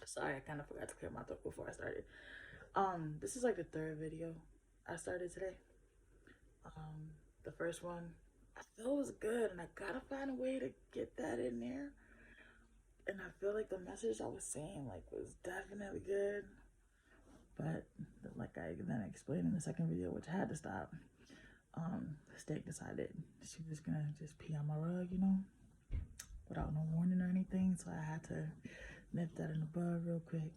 Sorry, I kind of forgot to clear my throat before I started. This is like the third video I started today. The first one I feel was good, and I gotta find a way to get that in there. And I feel like the message I was saying was definitely good, but like I then explained in the second video, which I had to stop. Steak decided she was gonna just pee on my rug, without no warning or anything. So I had to nip that in the bud real quick.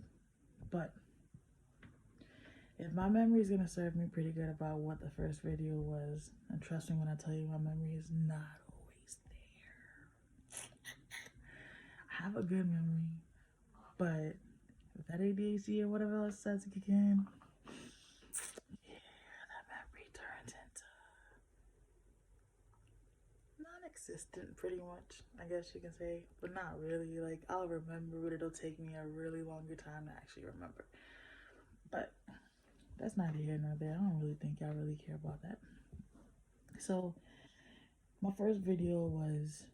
But if my memory is gonna serve me pretty good about what the first video was, and trust me when I tell you my memory is not always there. I have a good memory, but if that ADHD or whatever else starts to kick in, that memory turns into non-existent pretty much, I guess you can say, but not really. Like, I'll remember, but it'll take me a really longer time to actually remember. But that's neither here nor there. I don't really think y'all really care about that. So my first video was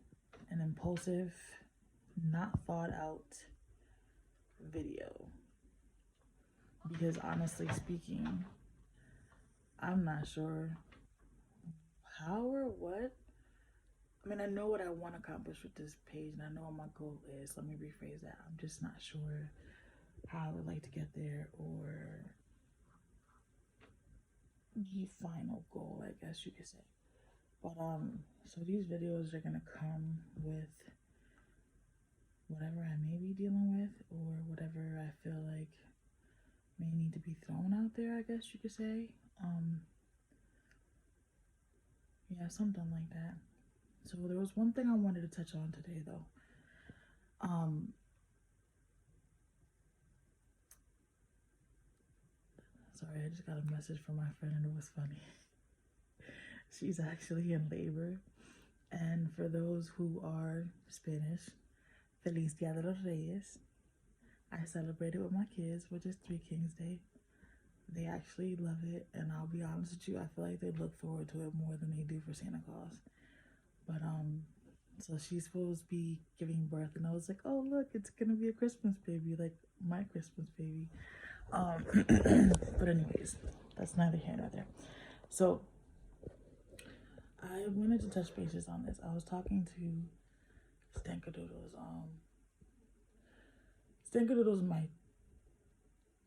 an impulsive, not thought out video, because honestly speaking, I'm not sure how or what. I mean, I know what I want to accomplish with this page, and I know what my goal is. Let me rephrase that. I'm just not sure how I would like to get there, or the final goal, I guess you could say. But so these videos are gonna come with whatever I may be dealing with, or whatever I feel like may need to be thrown out there, I guess you could say. Yeah, something like that. So there was one thing I wanted to touch on today, though. Sorry, I just got a message from my friend and it was funny. She's actually in labor. And for those who are Spanish, Feliz Dia de los Reyes. I celebrated with my kids, which is Three Kings Day. They actually love it, and I'll be honest with you, I feel like they look forward to it more than they do for Santa Claus. But so she's supposed to be giving birth, and I was like, oh look, it's gonna be a Christmas baby, like my Christmas baby. But anyways, that's neither here nor there. So I wanted to touch bases on this. I was talking to Stankadoodles. Stankadoodles is my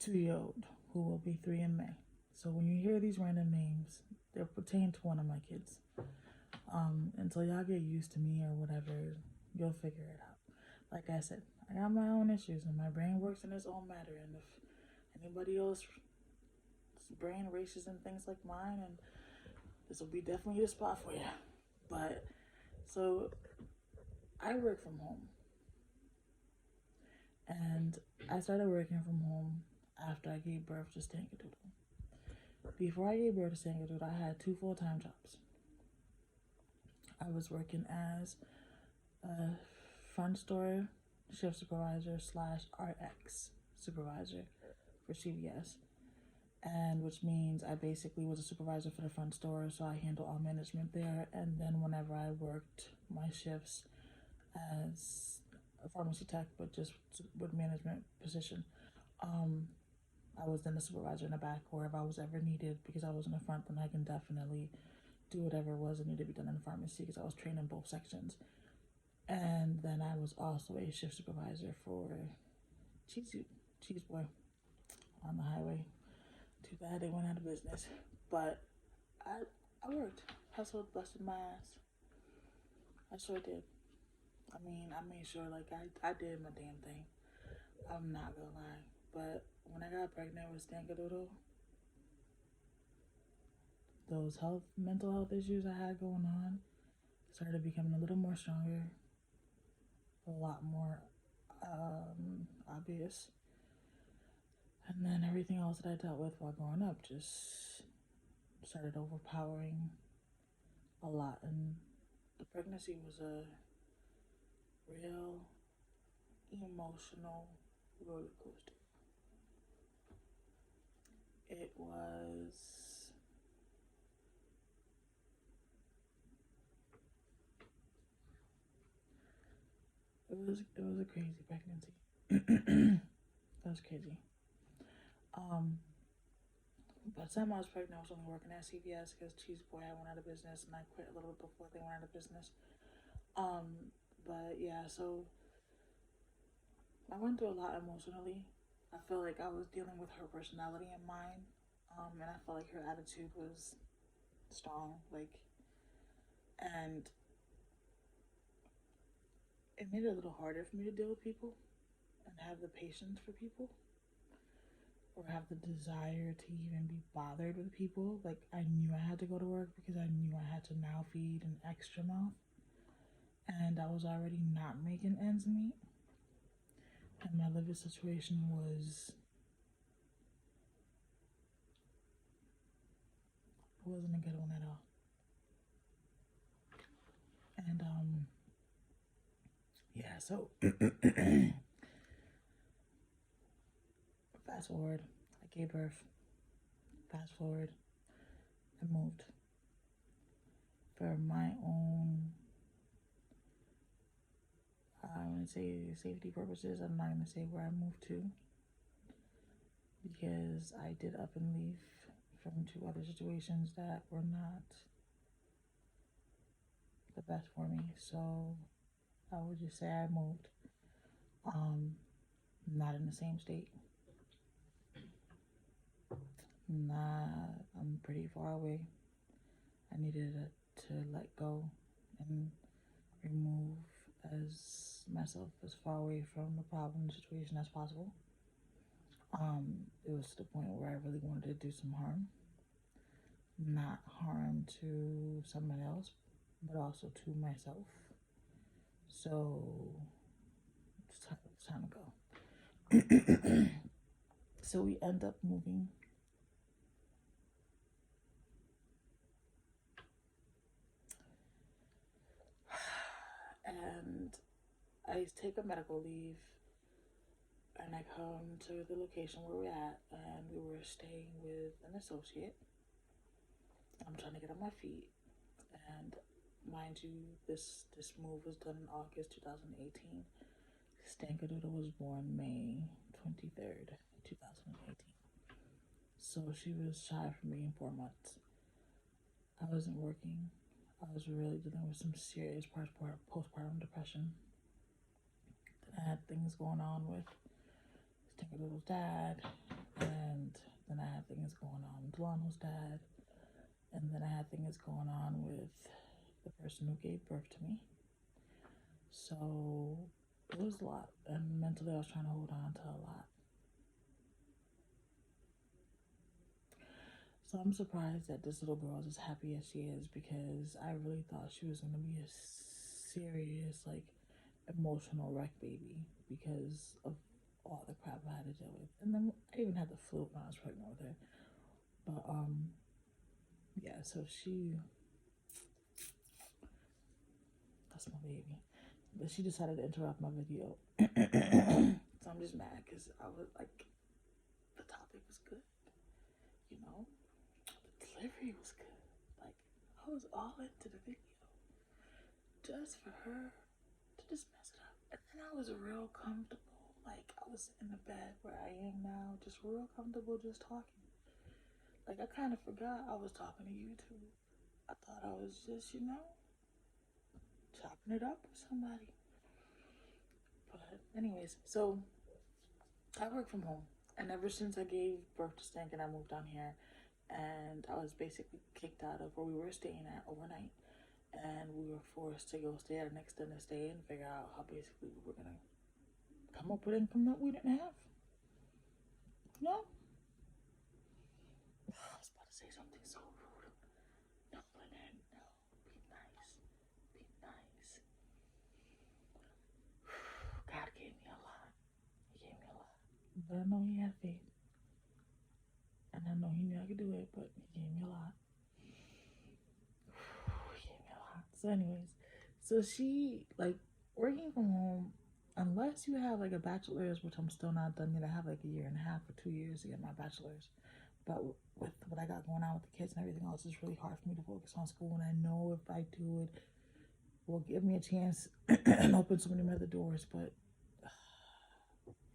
2-year-old, who will be 3 in May. So when you hear these random names, they're pertaining to one of my kids. Until y'all get used to me or whatever, you'll figure it out. Like I said, I got my own issues, and my brain works in its own matter. And if anybody else's brain races and things like mine, and this will be definitely the spot for you. But so I work from home, and I started working from home after I gave birth to Stankadoodle. Before I gave birth to Stankadoodle, I had 2 full-time jobs. I was working as a front store shift supervisor / RX supervisor for CVS, and which means I basically was a supervisor for the front store, so I handle all management there. And then whenever I worked my shifts as a pharmacy tech, but just with management position, I was then the supervisor in the back, or if I was ever needed, because I was in the front, then I can definitely do whatever it was that needed to be done in the pharmacy, because I was trained in both sections. And then I was also a shift supervisor for Cheese Boy on the highway. Too bad they went out of business. But I worked. Hustled, busted my ass. I sure did. I mean, I made sure, I did my damn thing. I'm not gonna lie. But when I got pregnant with Stankadoodle, those mental health issues I had going on started becoming a little more stronger, a lot more obvious. And then everything else that I dealt with while growing up just started overpowering a lot. And the pregnancy was a real emotional roller coaster. It was it was a crazy pregnancy. That was crazy. By the time I was pregnant, I was only working at CVS because Cheese Boy had went out of business, and I quit a little before they went out of business. But yeah, so I went through a lot emotionally. I feel like I was dealing with her personality and mine, and I felt like her attitude was strong, and it made it a little harder for me to deal with people and have the patience for people or have the desire to even be bothered with people. Like, I knew I had to go to work because I knew I had to now feed an extra mouth, and I was already not making ends meet, and my living situation wasn't a good one at all. And yeah, so fast forward, I gave birth. Fast forward, I moved for my own, I'm going to say safety purposes. I'm not going to say where I moved to because I did up and leave from 2 other situations that were not the best for me. So I would just say I moved. Not in the same state. I'm pretty far away. I needed to let go and remove myself as far away from the problem situation as possible. It was to the point where I really wanted to do some harm. Not harm to someone else, but also to myself. So it's time to go. So we end up moving. And I take a medical leave and I come to the location where we're at, and we were staying with an associate. I'm trying to get on my feet, and mind you, this move was done in August 2018. Stankadoodle was born May 23rd, 2018. So she was shy from me in 4 months. I wasn't working. I was really dealing with some serious postpartum depression. Then I had things going on with Stankadoodle's dad, and then I had things going on with Lionel's dad, and then I had things going on with the person who gave birth to me. So it was a lot, and mentally I was trying to hold on to a lot. So I'm surprised that this little girl is as happy as she is, because I really thought she was going to be a serious, emotional wreck baby because of all the crap I had to deal with. And then I even had the flu when I was pregnant with her. But, yeah, so that's my baby. But she decided to interrupt my video. So I'm just mad because I was the topic was good, you know? The delivery was good. I was all into the video just for her to just mess it up. And then I was real comfortable. I was in the bed where I am now, just real comfortable just talking. I kind of forgot I was talking to YouTube. I thought I was just, chopping it up with somebody. But anyways, so I work from home. And ever since I gave birth to Stank and I moved down here, and I was basically kicked out of where we were staying at overnight. And we were forced to go stay at an extended stay and figure out how basically we were going to come up with income that we didn't have. No? I was about to say something so rude. No, Lynette, no. Be nice. Be nice. God gave me a lot. He gave me a lot. But I know he had faith. And I know he knew I could do it, but he gave me a lot. He gave me a lot. So anyways, so she, working from home, unless you have a bachelor's, which I'm still not done yet. I have a year and a half or 2 years to get my bachelor's. But with what I got going on with the kids and everything else, it's really hard for me to focus on school. And I know if I do it will give me a chance and open so many other doors, but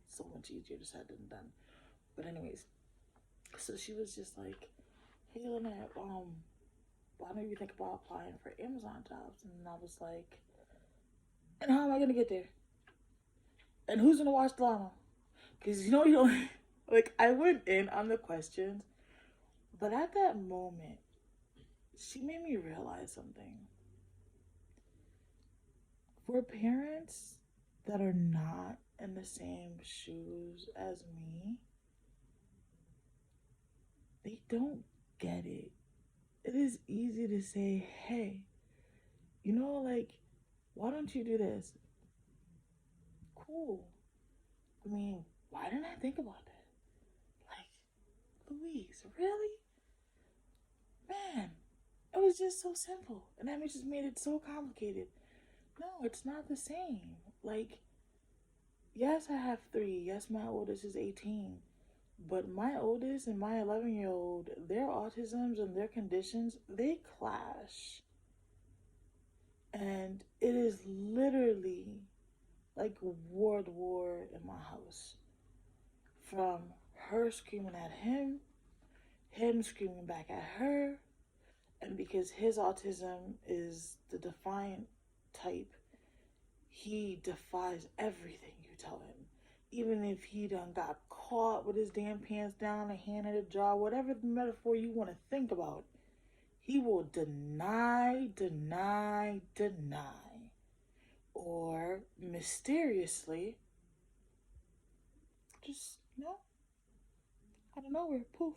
so much easier said than done. But anyways, so she was just like, hey Lynette, why don't you think about applying for Amazon jobs? And I was like, and how am I gonna get there? And who's gonna wash the llama? Because you don't like, I went in on the questions, but at that moment she made me realize something. For parents that are not in the same shoes as me, they don't get it. It is easy to say, hey, like, why don't you do this? Cool. I mean, why didn't I think about that? Like, Louise, really? Man, it was just so simple. And that just made it so complicated. No, it's not the same. Like, yes, I have 3. Yes, my oldest is 18. But my oldest and my 11-year-old, their autisms and their conditions, they clash. And it is literally like world war in my house. From her screaming at him screaming back at her, and because his autism is the defiant type, he defies everything you tell him. Even if he done got caught with his damn pants down, a hand in a jar, whatever the metaphor you want to think about, he will deny, or mysteriously, just, out of nowhere, poof.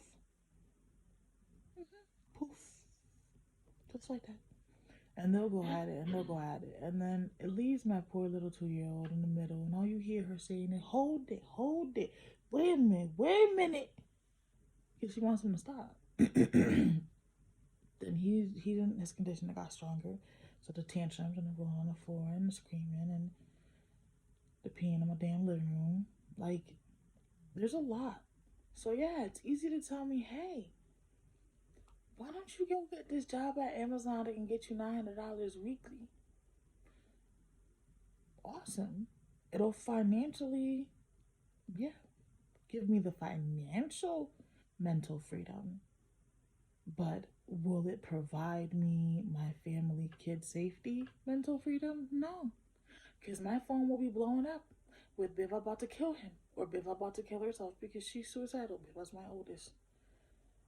Poof. Just like that. And they'll go at it, and then it leaves my poor little 2-year-old in the middle, and all you hear her saying is, hold it, wait a minute, because she wants him to stop. Then his condition got stronger, so the tantrums and the rolling on the floor and the screaming and the peeing in my damn living room, like, there's a lot. So yeah, it's easy to tell me, hey, why don't you go get this job at Amazon that can get you $900 weekly? Awesome. It'll financially, give me the financial mental freedom. But will it provide me my family, kid safety, mental freedom? No. Because my phone will be blowing up with Biv about to kill him, or Biv about to kill herself because she's suicidal. Biv was my oldest.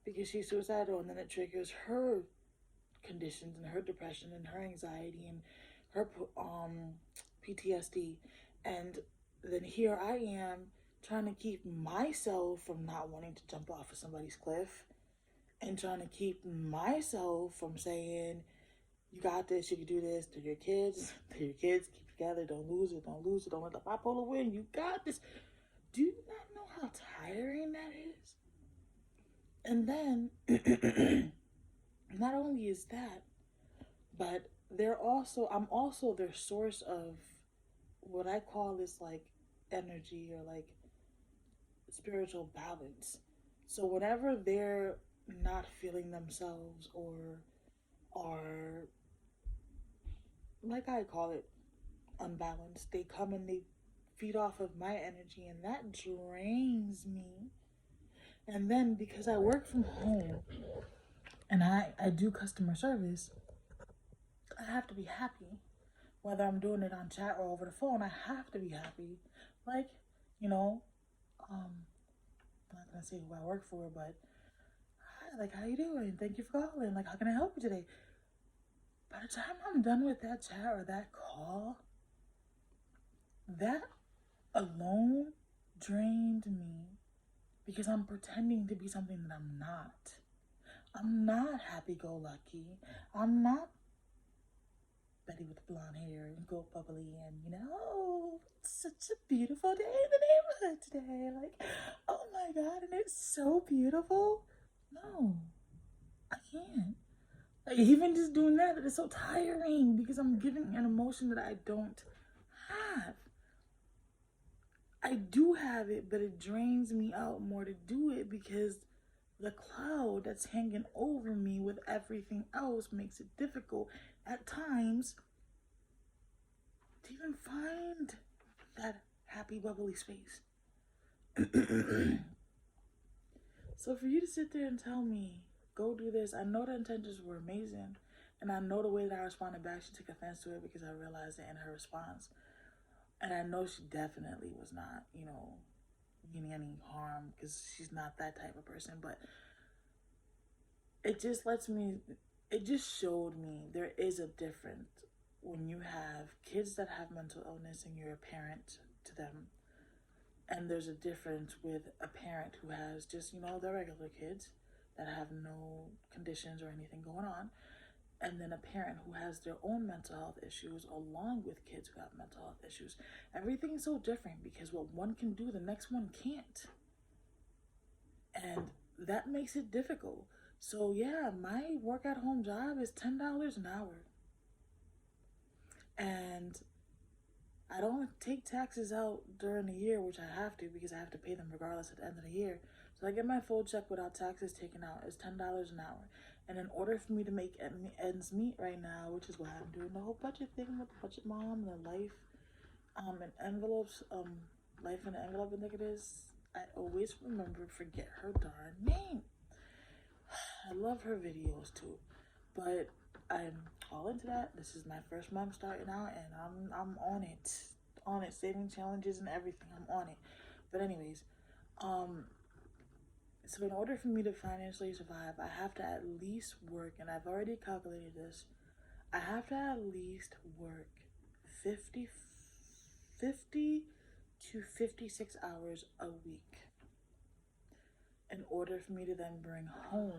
Because she's suicidal, and then it triggers her conditions and her depression and her anxiety and her PTSD. And then here I am trying to keep myself from not wanting to jump off of somebody's cliff, and trying to keep myself from saying, you got this, you can do this, to your kids, keep together, don't lose it, don't let the bipolar win, you got this. Do you not know how tiring that is? And then, not only is that, but I'm also their source of what I call this, like, energy, or like spiritual balance. So whenever they're not feeling themselves, or are, like I call it, unbalanced, they come and they feed off of my energy, and that drains me. And then because I work from home and I do customer service, I have to be happy. Whether I'm doing it on chat or over the phone, I have to be happy. Like, I'm not gonna say who I work for, but hi, like, how you doing? Thank you for calling. Like, how can I help you today? By the time I'm done with that chat or that call, that alone drained me, because I'm pretending to be something that I'm not. I'm not happy-go-lucky. I'm not Betty with the blonde hair and go bubbly and, it's such a beautiful day in the neighborhood today. Like, oh my God, and it's so beautiful. No, I can't. Like, even just doing that is so tiring, because I'm giving an emotion that I don't have. I do have it, but it drains me out more to do it, because the cloud that's hanging over me with everything else makes it difficult at times even find that happy, bubbly space. So for you to sit there and tell me, go do this, I know the intentions were amazing, and I know the way that I responded back, she took offense to it because I realized it in her response. And I know she definitely was not, meaning any harm, because she's not that type of person. But it just showed me there is a difference when you have kids that have mental illness and you're a parent to them. And there's a difference with a parent who has just, their regular kids that have no conditions or anything going on. And then a parent who has their own mental health issues along with kids who have mental health issues. Everything's so different because what one can do, the next one can't. And that makes it difficult. So yeah, my work at home job is $10 an hour. And I don't take taxes out during the year, which I have to because I have to pay them regardless at the end of the year. So I get my full check without taxes taken out. It's $10 an hour. And in order for me to make ends meet right now, which is why I'm doing the whole budget thing with the budget mom, the life and envelopes, life in an envelope, I think it is. I always forget her darn name. I love her videos too, but I'm all into that. This is my first month starting out, and I'm on it, saving challenges and everything. I'm on it. But anyways, so in order for me to financially survive, I have to at least work, and I've already calculated this. I have to at least work 50 to 56 hours a week in order for me to then bring home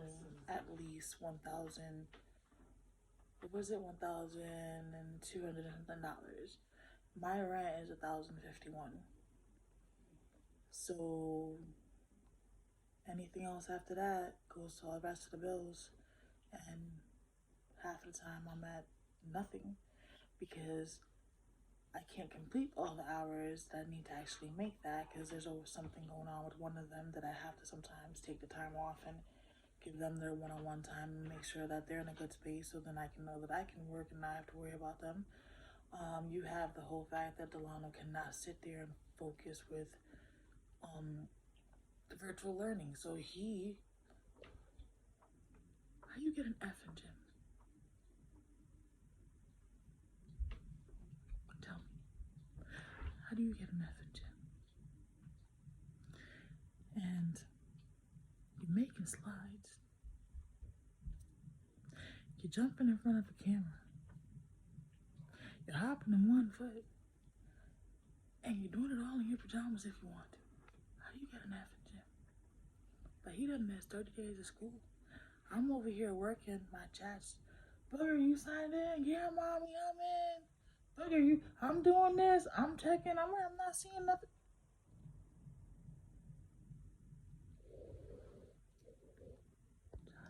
at least $1,200 something. My rent is $1,051. So anything else after that goes to all the rest of the bills, and half the time I'm at nothing because I can't complete all the hours that I need to actually make that, because there's always something going on with one of them that I have to sometimes take the time off and give them their one-on-one time and make sure that they're in a good space so then I can know that I can work and not have to worry about them. You have the whole fact that Delano cannot sit there and focus with the virtual learning. So how you get an F in gym? Tell me. How do you get an F in gym? And you're making slides. You're jumping in front of the camera. You're hopping in one foot. And you're doing it all in your pajamas if you want to. How do you get an F in gym? But he done missed 30 days of school. I'm over here working my chats. Booger, you signed in? Yeah, mommy, I'm in. Booger, I'm doing this. I'm checking. I'm not seeing nothing.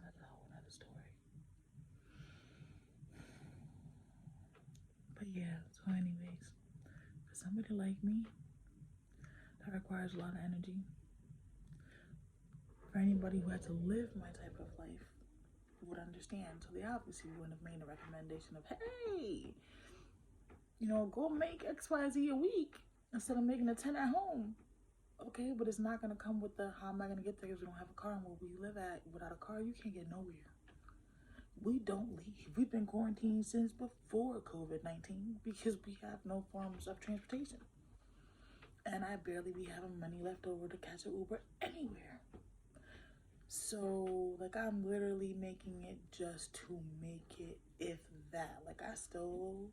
That's a whole nother story. But yeah, so anyways, for somebody like me, that requires a lot of energy. For anybody who had to live my type of life would understand. So they obviously wouldn't have made a recommendation of, hey, go make XYZ a week instead of making a 10 at home. Okay, but it's not going to come with the, how am I going to get there if we don't have a car, and where we live at, without a car, you can't get nowhere. We don't leave. We've been quarantined since before COVID-19 because we have no forms of transportation. And I barely be having money left over to catch an Uber anywhere. So, I'm literally making it just to make it, if that. I stole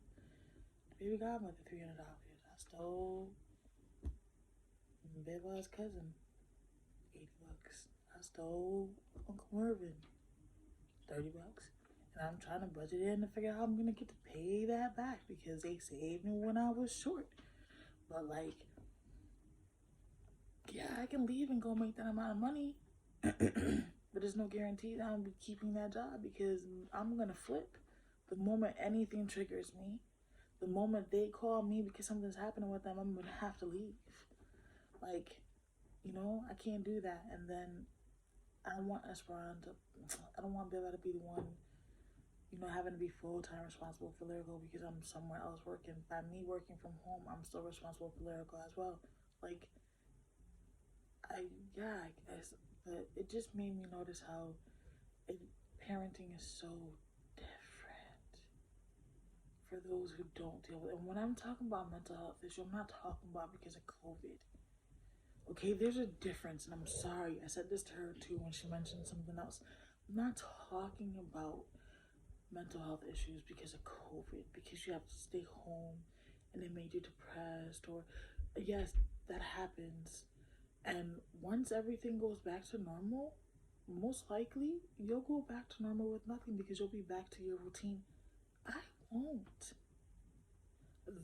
baby godmother $300. I stole Beva's cousin $80. I stole Uncle Mervin $30. And I'm trying to budget in to figure out how I'm gonna get to pay that back because they saved me when I was short. But yeah, I can leave and go make that amount of money. But there's no guarantee that I'll be keeping that job because I'm gonna flip the moment anything triggers me. The moment they call me because something's happening with them, I'm gonna have to leave. I can't do that. And then I don't want Esperanza. I don't want Bella to be the one having to be full-time responsible for Lyrical because I'm somewhere else working. By me working from home, I'm still responsible for Lyrical as well. Like, I guess, but it just made me notice how parenting is so different for those who don't deal with it. And when I'm talking about mental health issue, I'm not talking about because of COVID. Okay, there's a difference, and I'm sorry. I said this to her too when she mentioned something else. I'm not talking about mental health issues because of COVID, because you have to stay home and it made you depressed, or yes, that happens. And once everything goes back to normal, most likely you'll go back to normal with nothing because you'll be back to your routine. I won't.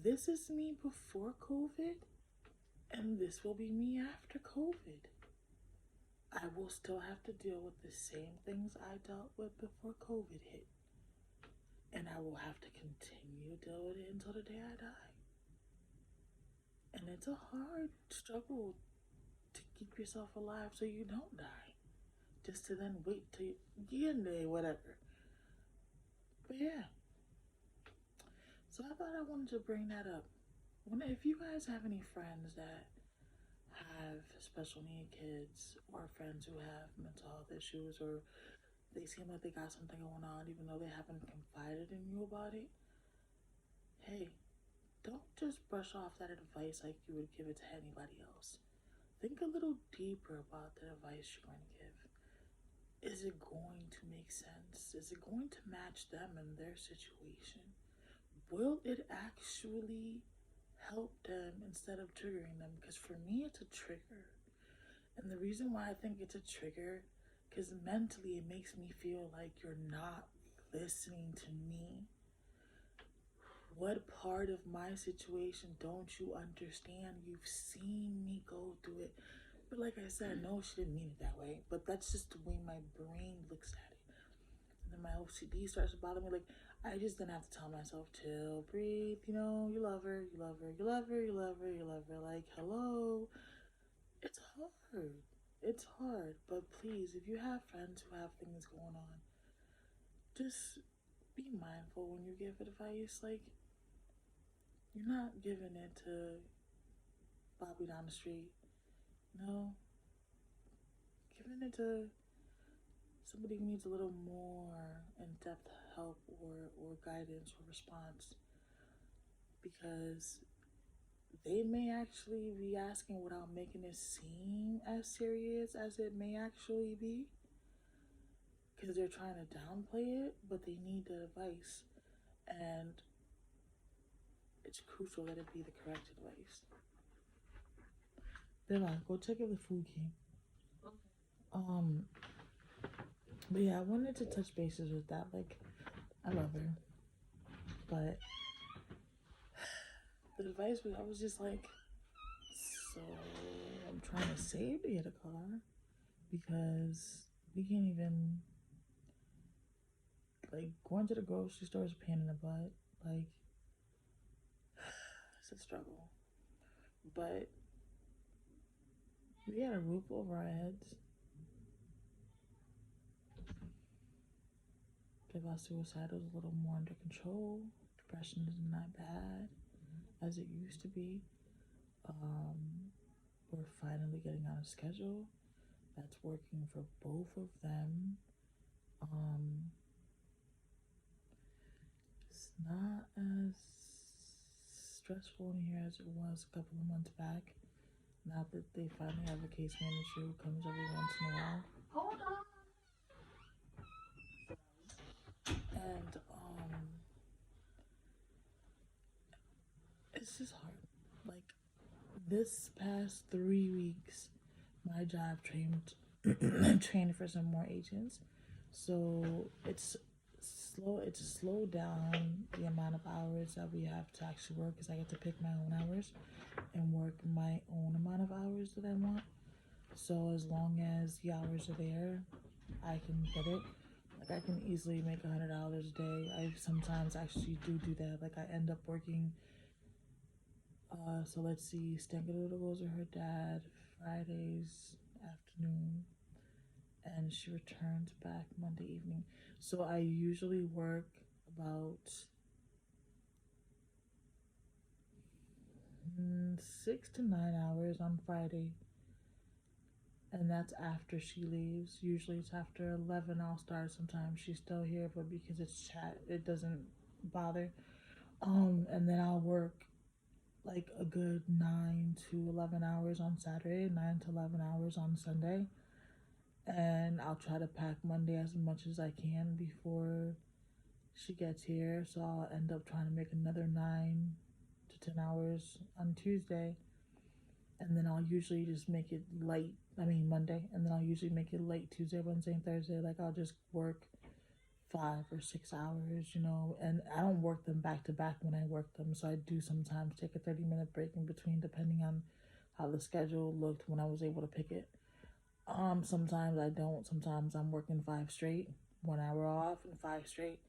This is me before COVID, and this will be me after COVID. I will still have to deal with the same things I dealt with before COVID hit. And I will have to continue to deal with it until the day I die. And it's a hard struggle to keep yourself alive so you don't die. Just to then wait till you get there, whatever. But yeah. So I thought I wanted to bring that up. If you guys have any friends that have special need kids, or friends who have mental health issues, or they seem like they got something going on even though they haven't confided in you about it, hey, don't just brush off that advice like you would give it to anybody else. Think a little deeper about the advice you're going to give. Is it going to make sense? Is it going to match them and their situation? Will it actually help them instead of triggering them? Because for me, it's a trigger. And the reason why I think it's a trigger, because mentally it makes me feel like you're not listening to me. What part of my situation don't you understand? You've seen me go through it. But like I said, no, she didn't mean it that way. But that's just the way my brain looks at it. And then my OCD starts to bother me. Like, I just didn't have to tell myself, chill, breathe, you love her, you love her, you love her, you love her, you love her. Like, hello. It's hard. It's hard. But please, if you have friends who have things going on, just be mindful when you give advice. Like, you're not giving it to Bobby down the street. No. Giving it to somebody who needs a little more in-depth help or guidance or response, because they may actually be asking without making it seem as serious as it may actually be, because they're trying to downplay it, but they need the advice, and it's crucial that it be the correct advice. Bella, go check if the food came. Okay. But yeah, I wanted to touch bases with that. Like, I love her, but the advice was, I was just like, so I'm trying to save to get a car because we can't even, like, going to the grocery store is a pain in the butt. Like, it's a struggle. But we had a roof over our heads. Our suicide was a little more under control. Depression is not bad as it used to be. We're finally getting on a schedule that's working for both of them. It's not as stressful in here as it was a couple of months back. Now that they finally have a case manager who comes every once in a while. Hold on. And it's just hard. Like, this past 3 weeks, my job trained for some more agents, so it's slowed down the amount of hours that we have to actually work, because I get to pick my own hours and work my own amount of hours that I want. So as long as the hours are there, I can get it. Like, I can easily make $100 a day. I sometimes actually do that. Like, I end up working, so let's see, Stankadoodle goes with her dad Fridays afternoon, and she returns back Monday evening. So I usually work about 6 to 9 hours on Friday, and that's after she leaves. Usually it's after 11 I'll start. Sometimes she's still here, but because it's chat, it doesn't bother. And then I'll work like a good 9 to 11 hours on Saturday, 9 to 11 hours on Sunday, and I'll try to pack Monday as much as I can before she gets here. So I'll end up trying to make another 9 to 10 hours on Tuesday, and then I'll usually just make it late. Monday, and then I'll usually make it late Tuesday, Wednesday, and Thursday. Like I'll just work 5 or 6 hours, and I don't work them back to back when I work them. So I do sometimes take a 30-minute break in between, depending on how the schedule looked when I was able to pick it. Sometimes I don't. Sometimes I'm working 5 straight, 1 hour off, and 5 straight.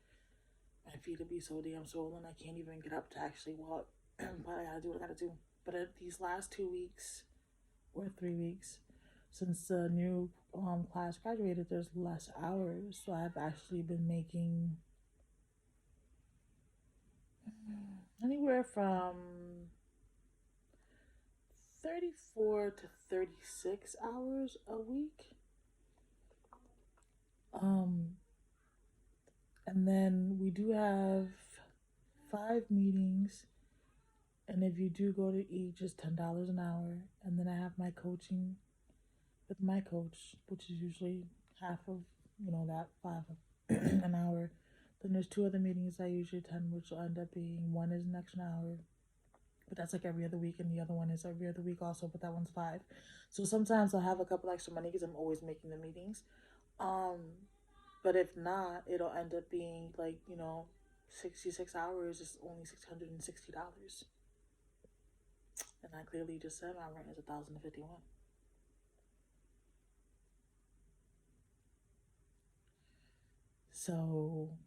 My feet will be so damn swollen I can't even get up to actually walk. But I gotta do what I gotta do. But these last 2 weeks or 3 weeks, since the new class graduated, there's less hours. So I've actually been making anywhere from 34 to 36 hours a week. And then we do have 5 meetings. And if you do go to each, it's $10 an hour. And then I have my coaching with my coach, which is usually half of, that 5 an hour. Then there's 2 other meetings I usually attend, which will end up being, one is an extra hour, but that's like every other week, and the other one is every other week also, but that one's 5. So sometimes I'll have a couple extra money because I'm always making the meetings. But if not, it'll end up being like, 66 hours is only $660. And I clearly just said my rent is $1,051. So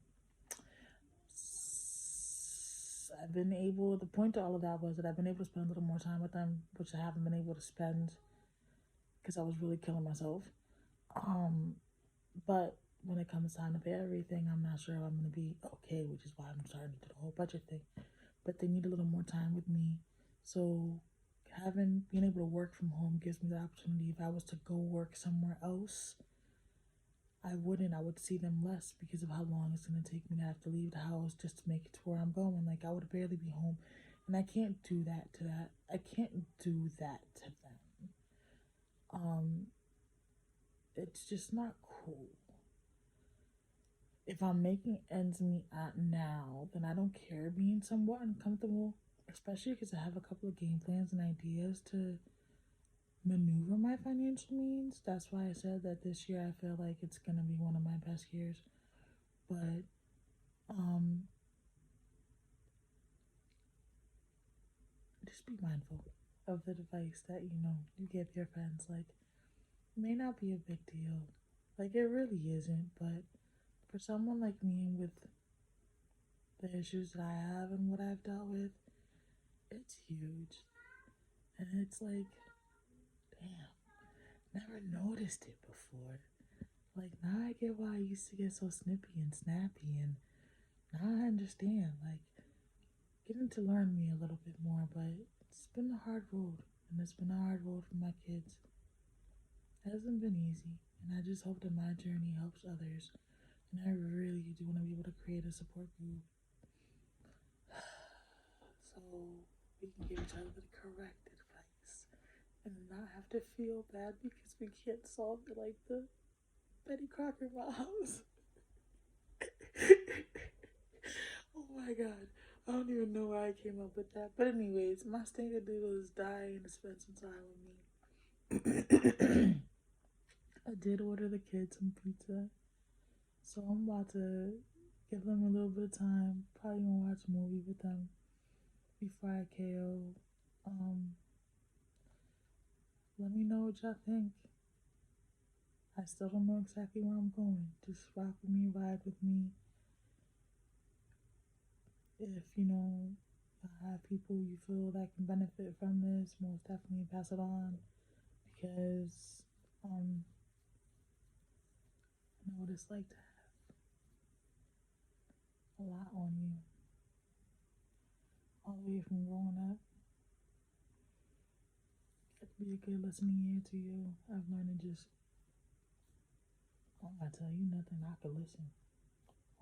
I've been able, the point to all of that was that I've been able to spend a little more time with them, which I haven't been able to spend because I was really killing myself. But when it comes time to pay everything, I'm not sure if I'm going to be okay, which is why I'm starting to do the whole budget thing. But they need a little more time with me. So being able to work from home gives me the opportunity. If I was to go work somewhere else, I would see them less because of how long it's going to take me to have to leave the house just to make it to where I'm going. Like, I would barely be home, and I can't do that to that. I can't do that to them. It's just not cool. If I'm making ends meet now, then I don't care being somewhat uncomfortable, especially because I have a couple of game plans and ideas to maneuver my financial means. That's why I said that this year I feel like it's gonna be one of my best years. But just be mindful of the advice that you give your friends. Like, it may not be a big deal, like it really isn't, but for someone like me with the issues that I have and what I've dealt with, it's huge. And it's like, damn, never noticed it before. Like, now I get why I used to get so snippy and snappy, and now I understand. Like, getting to learn me a little bit more, but it's been a hard road, and it's been a hard road for my kids. It hasn't been easy, and I just hope that my journey helps others. And I really do want to be able to create a support group so we can give each other the correct advice and not have to feel bad because we can't solve it like the Betty Crocker moms. Oh my god. I don't even know why I came up with that. But anyways, my stinker-doodle is dying to spend some time with me. I did order the kids some pizza, so I'm about to give them a little bit of time. Probably gonna watch a movie with them before I KO. Let me know what y'all think. I still don't know exactly where I'm going. Just rock with me, ride with me. If I have people you feel that can benefit from this, most definitely pass it on, because know what it's like to have a lot on you. All the way from growing up. It could be a good listening ear to you. I've learned to just, I don't gotta tell you nothing. I could listen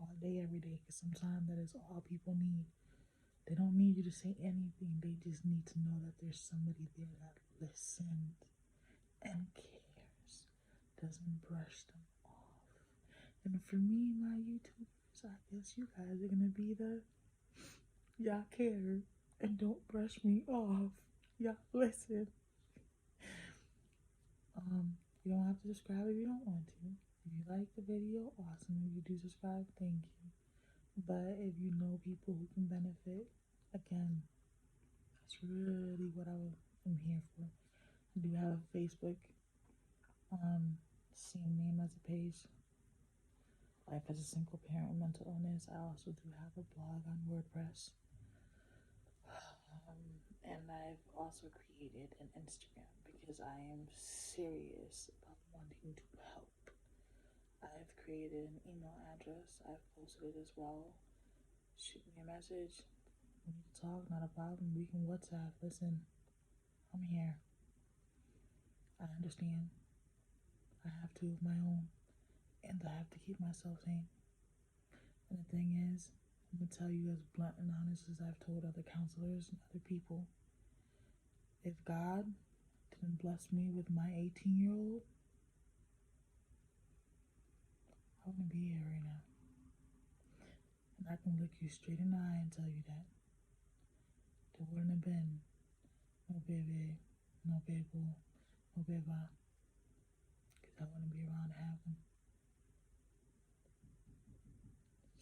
all day, every day, because sometimes that is all people need. They don't need you to say anything. They just need to know that there's somebody there that listens and cares, doesn't brush them off. And for me, my YouTubers, I guess you guys are gonna be the y'all care and don't brush me off. Y'all listen. You don't have to subscribe if you don't want to. If you like the video, awesome. If you do subscribe, thank you. But if you know people who can benefit, again, that's really what I am here for. I do have a Facebook, same name as a page, Life as a Single Parent with Mental Illness. I also do have a blog on WordPress. And I've also created an Instagram because I am serious about wanting to help. I've created an email address. I've posted it as well. Shoot me a message. We need to talk, not a problem. We can WhatsApp. Listen, I'm here. I understand. I have two of my own, and I have to keep myself sane. And the thing is, I'm going to tell you as blunt and honest as I've told other counselors and other people, if God didn't bless me with my 18-year-old, I wouldn't be here right now. And I can look you straight in the eye and tell you that. There wouldn't have been no baby, no baby, no baby, because I wouldn't be around to have them.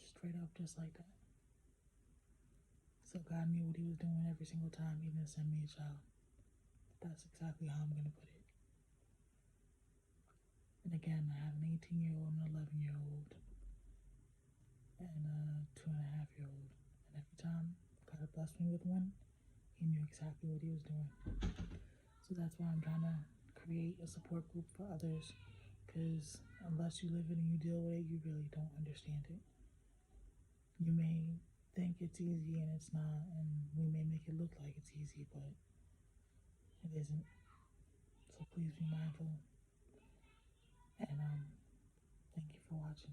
Straight up, just like that. So God knew what he was doing every single time he didn't send me a child. That's exactly how I'm going to put it. And again, I have an 18-year-old, an 11-year-old, and a 2.5-year-old. And every time God blessed me with one, he knew exactly what he was doing. So that's why I'm trying to create a support group for others, because unless you live it and you deal with it, you really don't understand it. You may think it's easy and it's not, and we may make it look like it's easy, but it isn't. So please be mindful, and thank you for watching.